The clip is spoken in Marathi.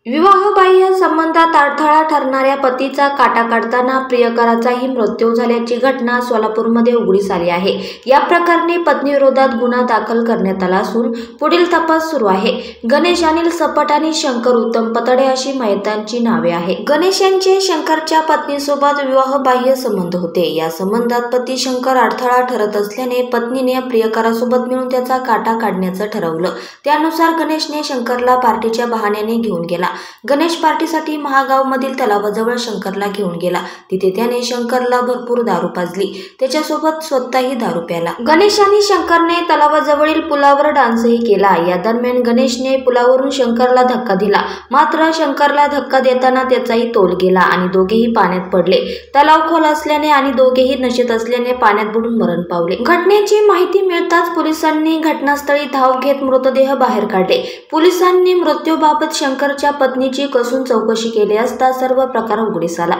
विवाहबाह्य संबंधात अडथळा ठरणाऱ्या पतीचा काटा काढताना प्रियकराचाही मृत्यू झाल्याची घटना सोलापूरमध्ये उघडीस आली आहे। या प्रकरणी पत्नीविरोधात गुन्हा दाखल करण्यात आला असून पुढील तपास सुरू आहे। गणेश अनिल सपट आणि शंकर उत्तम पतडे अशी मयतांची नावे आहेत। गणेश यांचे शंकरच्या पत्नीसोबत विवाहबाह्य संबंध होते। या संबंधात पती शंकर अडथळा ठरत असल्याने पत्नीने प्रियकरासोबत मिळून त्याचा काटा काढण्याचं ठरवलं। त्यानुसार गणेशने शंकरला पार्टीच्या बहाण्याने घेऊन गेला। गणेश पार्टीसाठी महागावमधील तलावाजवळ शंकरला घेऊन गेला। तिथे त्याने शंकरला भरपूर दारू पाजली। त्याच्यासोबत स्वतःही दारू प्याला। गणेश आणि शंकरने तलावाजवळील पुलावर डान्सही केला। या दरम्यान गणेशने पुलावरून शंकरला धक्का दिला, मात्र शंकरला धक्का देताना त्याचाही तोल गेला आणि दोघेही पाण्यात पडले। तलाव खोल असल्याने आणि दोघेही नशेत असल्याने पाण्यात बुडून मरण पावले। घटनेची माहिती मिळताच पोलिसांनी घटनास्थळी धाव घेत मृतदेह बाहेर काढले। पोलिसांनी मृत्यूबाबत शंकरच्या पत्नीची कसून चौकशी केली असता सर्व प्रकार उघडीस आला।